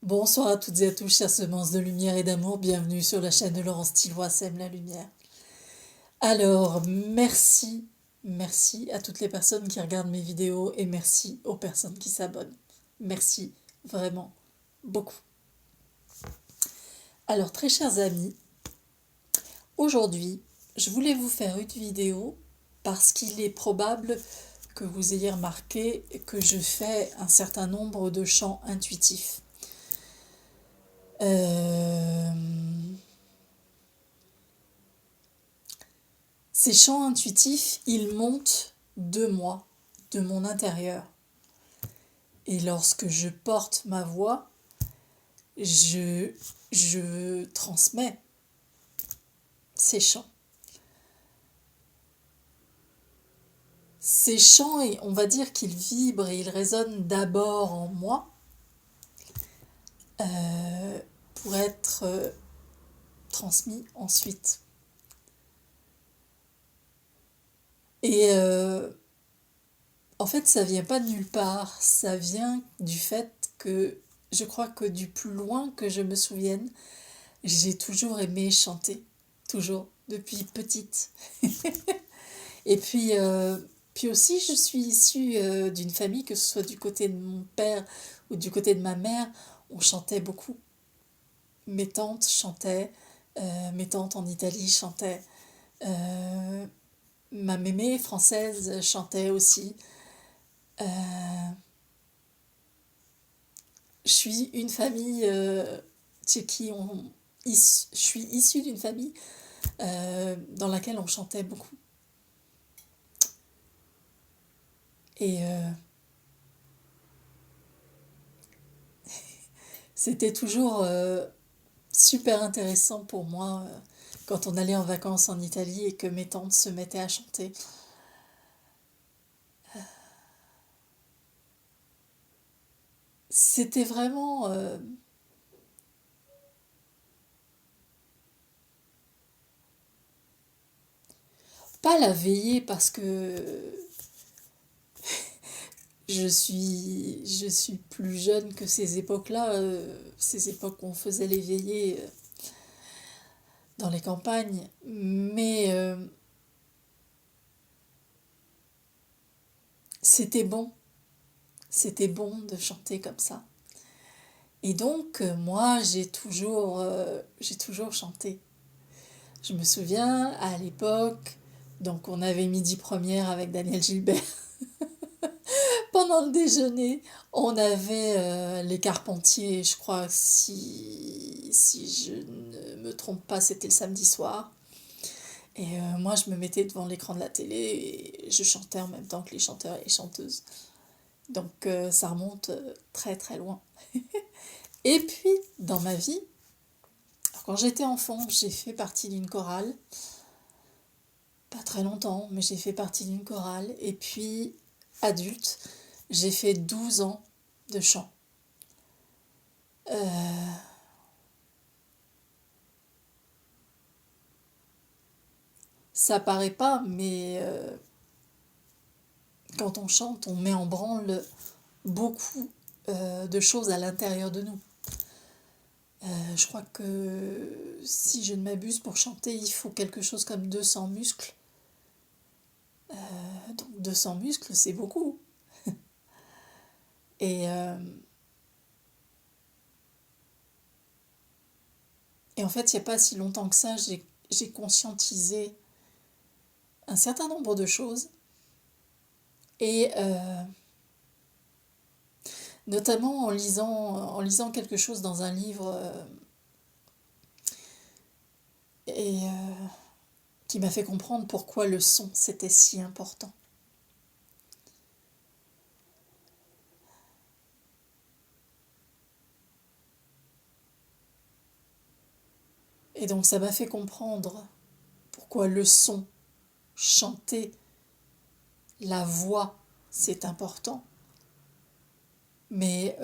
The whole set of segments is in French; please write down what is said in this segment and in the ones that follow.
Bonsoir à toutes et à tous, chères semences de lumière et d'amour, bienvenue sur la chaîne de Laurence Tillois Sème la lumière. Alors, merci à toutes les personnes qui regardent mes vidéos et merci aux personnes qui s'abonnent. Merci vraiment beaucoup. Alors, très chers amis, aujourd'hui, je voulais vous faire une vidéo parce qu'il est probable que vous ayez remarqué que je fais un certain nombre de chants intuitifs. Euh, Ces chants intuitifs, ils montent de moi, de mon intérieur. Et lorsque je porte ma voix, je, je transmets ces chants. Ces chants, on va dire qu'ils vibrent et ils résonnent d'abord en moi pour être transmis ensuite. Et en fait, ça vient pas de nulle part, ça vient du fait que je crois que du plus loin que je me souvienne, j'ai toujours aimé chanter, toujours, depuis petite. Et puis aussi, je suis issue d'une famille, que ce soit du côté de mon père ou du côté de ma mère, on chantait beaucoup. Mes tantes chantaient, mes tantes en Italie chantaient, euh, ma mémé française chantait aussi. Euh, je suis une famille chez qui je suis issue d'une famille dans laquelle on chantait beaucoup. Et c'était toujours super intéressant pour moi quand on allait en vacances en Italie et que mes tantes se mettaient à chanter. C'était vraiment pas la veillée parce que je suis plus jeune que ces époques-là, ces époques où on faisait les veillées dans les campagnes, mais c'était bon, c'était bon de chanter comme ça. Et donc moi j'ai toujours chanté. Je me souviens à l'époque, donc on avait midi première avec Daniel Gilbert. Pendant le déjeuner, on avait les Carpentiers, je crois, si je ne me trompe pas, c'était le samedi soir. Et moi, je me mettais devant l'écran de la télé et je chantais en même temps que les chanteurs et les chanteuses. Donc ça remonte très très loin. Et puis, dans ma vie, quand j'étais enfant, j'ai fait partie d'une chorale. Pas très longtemps, mais j'ai fait partie d'une chorale. Et puis, adulte, j'ai fait 12 ans de chant. Euh, Ça paraît pas, mais quand on chante, on met en branle beaucoup de choses à l'intérieur de nous. Je crois que si je ne m'abuse, pour chanter, il faut quelque chose comme 200 muscles. Donc 200 muscles, c'est beaucoup. Et, euh, et en fait, il n'y a pas si longtemps que ça, j'ai conscientisé un certain nombre de choses. Et notamment en lisant quelque chose dans un livre et qui m'a fait comprendre pourquoi le son c'était si important. Et donc ça m'a fait comprendre pourquoi le son, chanter, la voix, c'est important. Mais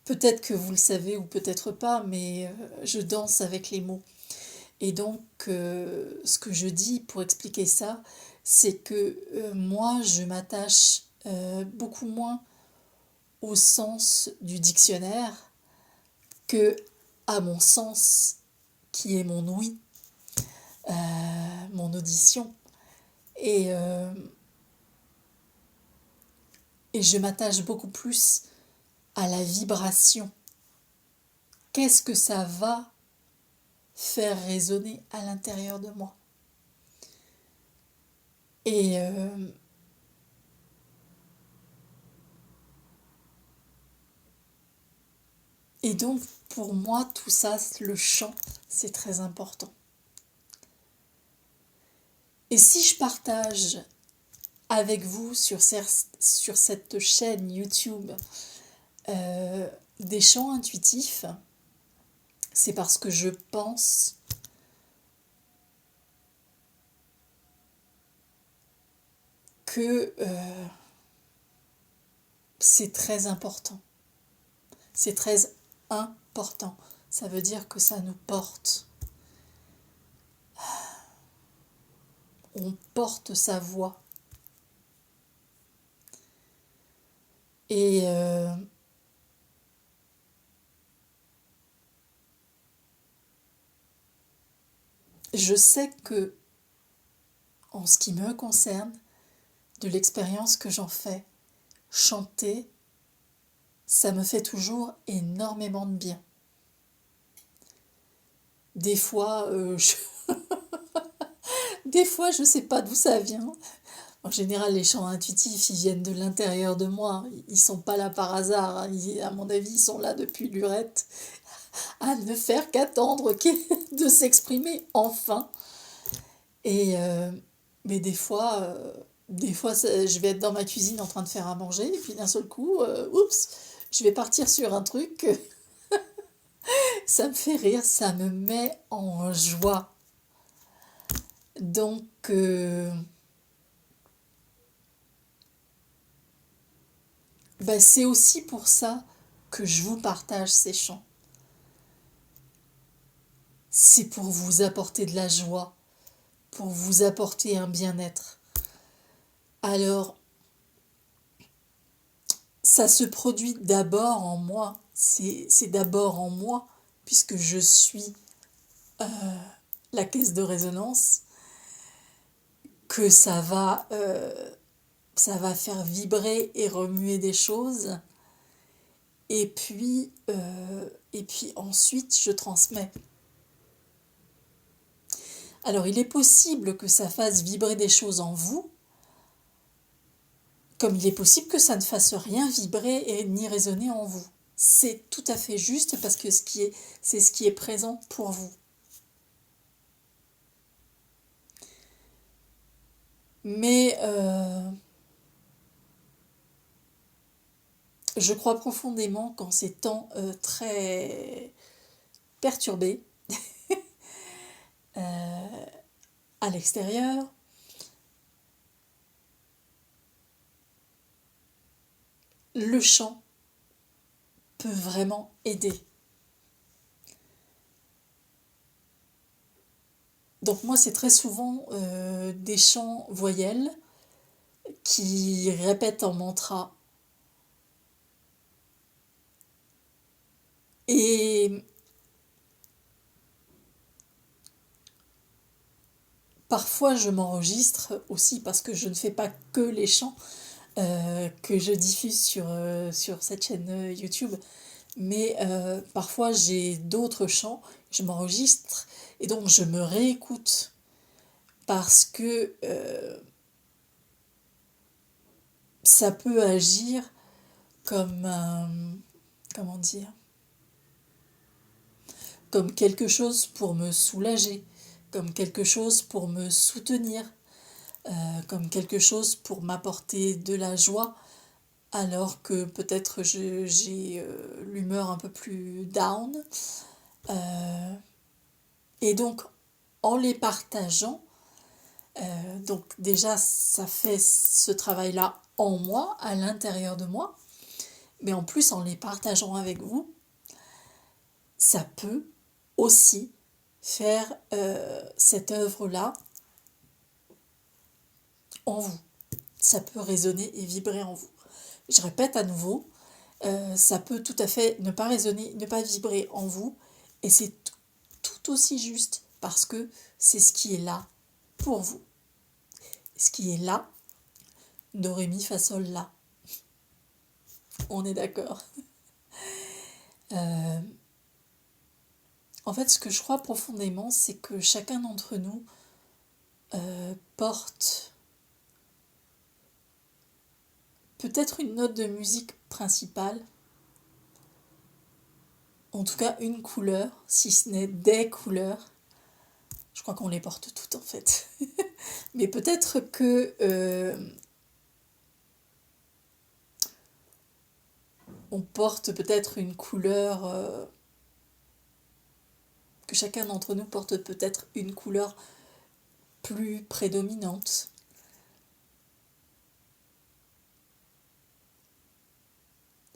peut-être que vous le savez ou peut-être pas, mais je danse avec les mots. Et donc ce que je dis pour expliquer ça, c'est que moi je m'attache beaucoup moins au sens du dictionnaire que à mon sens, qui est mon ouïe, mon audition. Et, euh, et je m'attache beaucoup plus à la vibration. Qu'est-ce que ça va faire résonner à l'intérieur de moi? Et, euh, et donc, pour moi, tout ça, le chant, c'est très important. Et si je partage avec vous sur cette chaîne YouTube des chants intuitifs, c'est parce que je pense que c'est très important. C'est très important. Ça veut dire que ça nous porte. On porte sa voix. Et je sais que, en ce qui me concerne, de l'expérience que j'en fais, chanter, ça me fait toujours énormément de bien. Des fois, des fois, je sais pas d'où ça vient. En général, les chants intuitifs, ils viennent de l'intérieur de moi. Ils sont pas là par hasard, hein. À mon avis, ils sont là depuis lurette, à ne faire qu'attendre de s'exprimer enfin. Et mais des fois, je vais être dans ma cuisine en train de faire à manger, et puis d'un seul coup, oups, je vais partir sur un truc. Ça me fait rire, ça me met en joie. Donc, c'est aussi pour ça que je vous partage ces chants. C'est pour vous apporter de la joie, pour vous apporter un bien-être. Alors, ça se produit d'abord en moi, c'est d'abord en moi, puisque je suis la caisse de résonance, que ça va faire vibrer et remuer des choses. Et puis ensuite, je transmets. Alors, il est possible que ça fasse vibrer des choses en vous, comme il est possible que ça ne fasse rien vibrer et ni résonner en vous. C'est tout à fait juste parce que c'est ce qui est présent pour vous. Mais je crois profondément qu'en ces temps très perturbés à l'extérieur, le chant peut vraiment aider. Donc moi, c'est très souvent des chants voyelles qui répètent en mantra. Et parfois, je m'enregistre aussi parce que je ne fais pas que les chants que je diffuse sur cette chaîne YouTube. Mais parfois, j'ai d'autres chants, je m'enregistre et donc je me réécoute parce que ça peut agir comme comment dire, comme quelque chose pour me soulager, comme quelque chose pour me soutenir, comme quelque chose pour m'apporter de la joie, alors que peut-être j'ai l'humeur un peu plus down. Euh, et donc, en les partageant, donc déjà, ça fait ce travail-là en moi, à l'intérieur de moi, mais en plus, en les partageant avec vous, ça peut aussi faire cette œuvre-là en vous. Ça peut résonner et vibrer en vous. Je répète à nouveau, ça peut tout à fait ne pas résonner, ne pas vibrer en vous, et c'est tout aussi juste, parce que c'est ce qui est là pour vous. Ce qui est là, do, ré, mi, fa, sol, la. On est d'accord. En fait, ce que je crois profondément, c'est que chacun d'entre nous porte peut-être une note de musique principale, en tout cas une couleur, si ce n'est des couleurs. Je crois qu'on les porte toutes en fait. Mais peut-être que on porte peut-être une couleur, que chacun d'entre nous porte peut-être une couleur plus prédominante.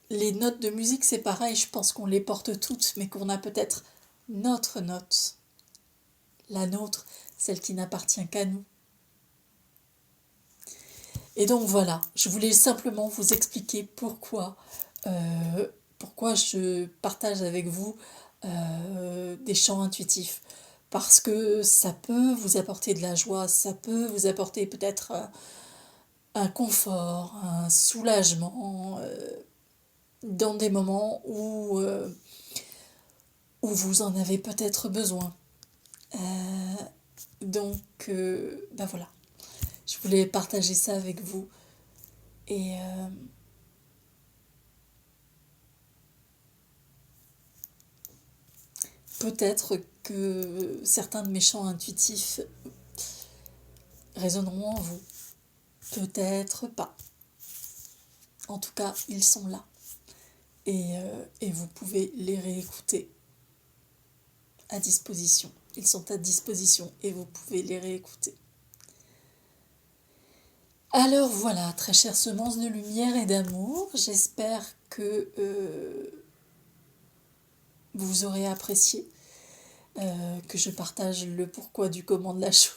Les notes de musique, c'est pareil, je pense qu'on les porte toutes, mais qu'on a peut-être notre note, la nôtre, celle qui n'appartient qu'à nous. Et donc voilà, je voulais simplement vous expliquer pourquoi je partage avec vous des chants intuitifs. Parce que ça peut vous apporter de la joie, ça peut vous apporter peut-être un confort, un soulagement dans des moments où vous en avez peut-être besoin. Donc, ben voilà, je voulais partager ça avec vous. Et peut-être que certains de mes chants intuitifs résonneront en vous. Peut-être pas. En tout cas, ils sont là. Et vous pouvez les réécouter à disposition. Ils sont à disposition et vous pouvez les réécouter. Alors voilà, très chères semences de lumière et d'amour, j'espère que vous aurez apprécié, que je partage le pourquoi du comment de la chose.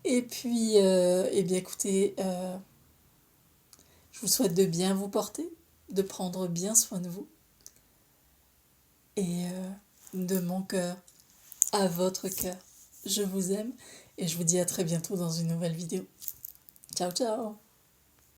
Et puis, eh bien écoutez, je vous souhaite de bien vous porter, de prendre bien soin de vous. Et de mon cœur à votre cœur. Je vous aime et je vous dis à très bientôt dans une nouvelle vidéo. Ciao, ciao!